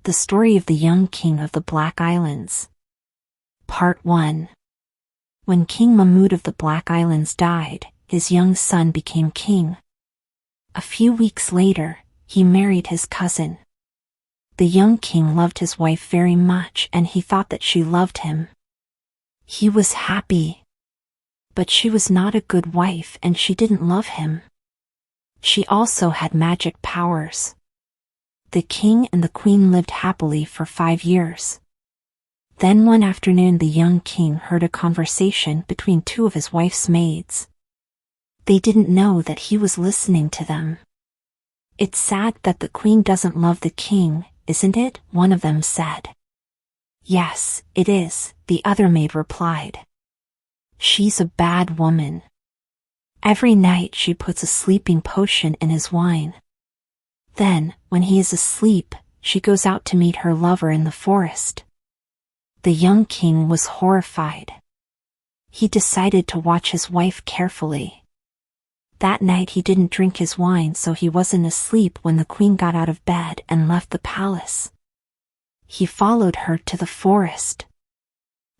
The Story of the Young King of the Black Islands. Part 1. When King Mahmud of the Black Islands died, his young son became king. A few weeks later, he married his cousin. The young king loved his wife very much and he thought that she loved him. He was happy. But she was not a good wife and she didn't love him. She also had magic powers. The king and the queen lived happily for 5 years. Then one afternoon the young king heard a conversation between two of his wife's maids. They didn't know that he was listening to them. "It's sad that the queen doesn't love the king, isn't it?" one of them said. "Yes, it is," the other maid replied. "She's a bad woman. Every night she puts a sleeping potion in his wine. Then, when he is asleep, she goes out to meet her lover in the forest." The young king was horrified. He decided to watch his wife carefully. That night he didn't drink his wine so he wasn't asleep when the queen got out of bed and left the palace. He followed her to the forest.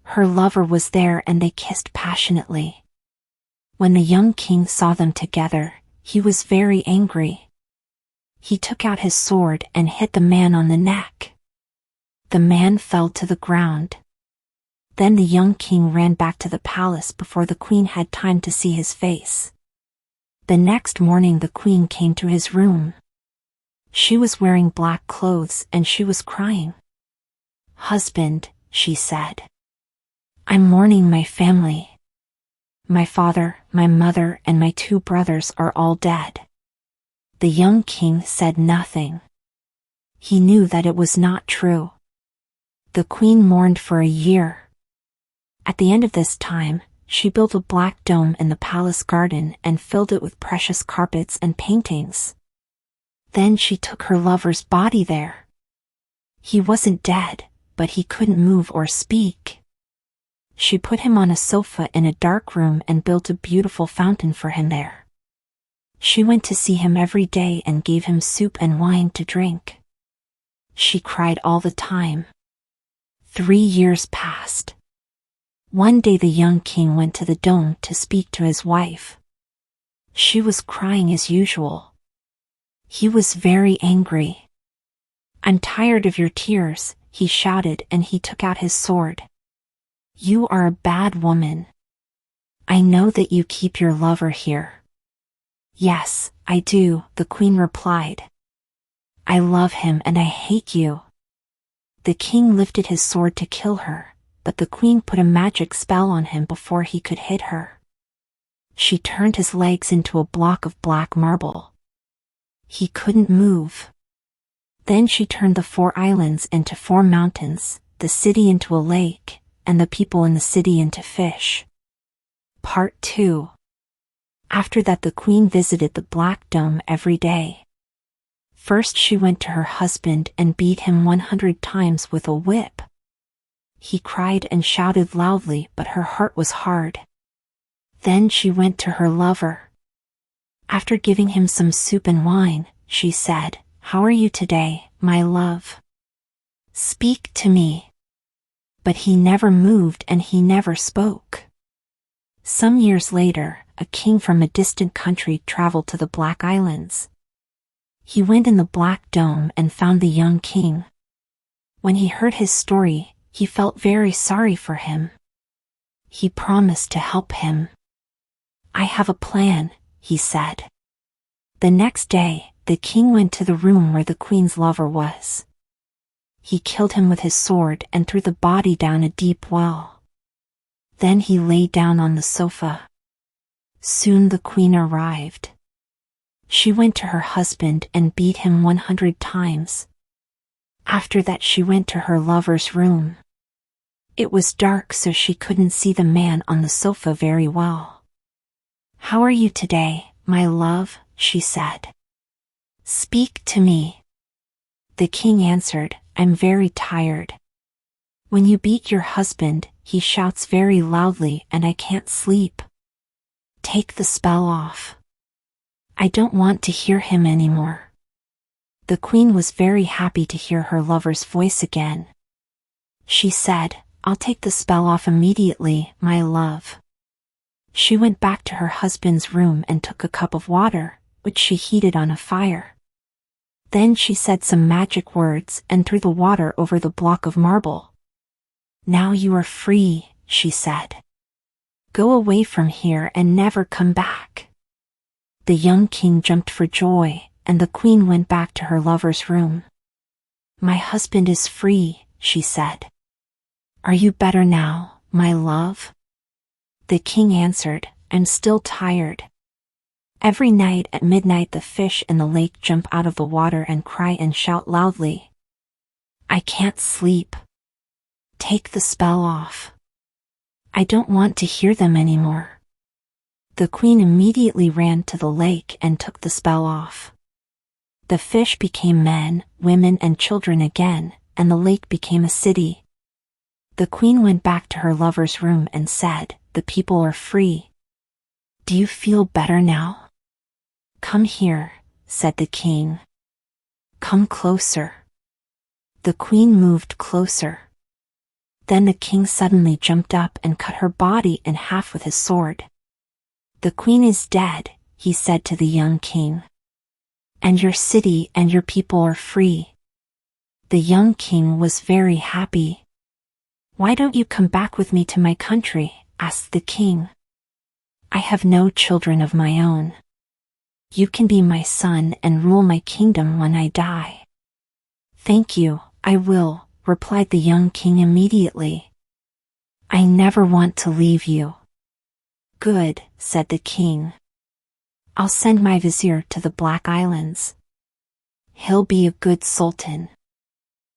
Her lover was there and they kissed passionately. When the young king saw them together, he was very angry. He took out his sword and hit the man on the neck. The man fell to the ground. Then the young king ran back to the palace before the queen had time to see his face. The next morning the queen came to his room. She was wearing black clothes and she was crying. "Husband," she said, "I'm mourning my family. My father, my mother, and my 2 brothers are all dead." The young king said nothing. He knew that it was not true. The queen mourned for a year. At the end of this time, she built a black dome in the palace garden and filled it with precious carpets and paintings. Then she took her lover's body there. He wasn't dead, but he couldn't move or speak. She put him on a sofa in a dark room and built a beautiful fountain for him there. She went to see him every day and gave him soup and wine to drink. She cried all the time. 3 years passed. One day the young king went to the dome to speak to his wife. She was crying as usual. He was very angry. "I'm tired of your tears," he shouted, and he took out his sword. "You are a bad woman. I know that you keep your lover here." "Yes, I do," the queen replied. "I love him and I hate you." The king lifted his sword to kill her, but the queen put a magic spell on him before he could hit her. She turned his legs into a block of black marble. He couldn't move. Then she turned the 4 islands into 4 mountains, the city into a lake, and the people in the city into fish. Part 2. After that the queen visited the Black Dome every day. First she went to her husband and beat him 100 times with a whip. He cried and shouted loudly, but her heart was hard. Then she went to her lover. After giving him some soup and wine, she said, "How are you today, my love? Speak to me." But he never moved and he never spoke. Some years later, a king from a distant country traveled to the Black Islands. He went in the Black Dome and found the young king. When he heard his story, he felt very sorry for him. He promised to help him. "I have a plan," he said. The next day, the king went to the room where the queen's lover was. He killed him with his sword and threw the body down a deep well. Then he lay down on the sofa. Soon the queen arrived. She went to her husband and beat him 100 times. After that she went to her lover's room. It was dark so she couldn't see the man on the sofa very well. "How are you today, my love?" she said. "Speak to me." The king answered, "I'm very tired. When you beat your husband, he shouts very loudly and I can't sleep. Take the spell off. I don't want to hear him anymore." The queen was very happy to hear her lover's voice again. She said, "I'll take the spell off immediately, my love." She went back to her husband's room and took a cup of water, which she heated on a fire. Then she said some magic words and threw the water over the block of marble. "Now you are free," she said. "Go away from here and never come back." The young king jumped for joy, and the queen went back to her lover's room. "My husband is free," she said. "Are you better now, my love?" The king answered, "I'm still tired." Every night at midnight the fish in the lake jump out of the water and cry and shout loudly, "I can't sleep. Take the spell off. I don't want to hear them anymore." The queen immediately ran to the lake and took the spell off. The fish became men, women, and children again, and the lake became a city. The queen went back to her lover's room and said, "The people are free. Do you feel better now?" "Come here," said the king. "Come closer." The queen moved closer. Then the king suddenly jumped up and cut her body in half with his sword. "The queen is dead," he said to the young king. "And your city and your people are free." The young king was very happy. "Why don't you come back with me to my country?" asked the king. "I have no children of my own. You can be my son and rule my kingdom when I die." "Thank you, I will," replied the young king immediately. "I never want to leave you." "Good," said the king. "I'll send my vizier to the Black Islands. He'll be a good sultan."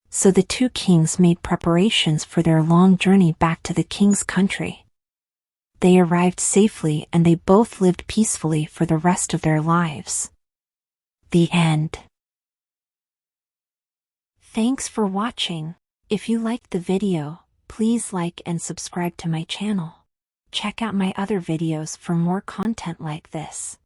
So the two kings made preparations for their long journey back to the king's country. They arrived safely and they both lived peacefully for the rest of their lives. The end. Thanks for watching. If you liked the video, please like and subscribe to my channel. Check out my other videos for more content like this.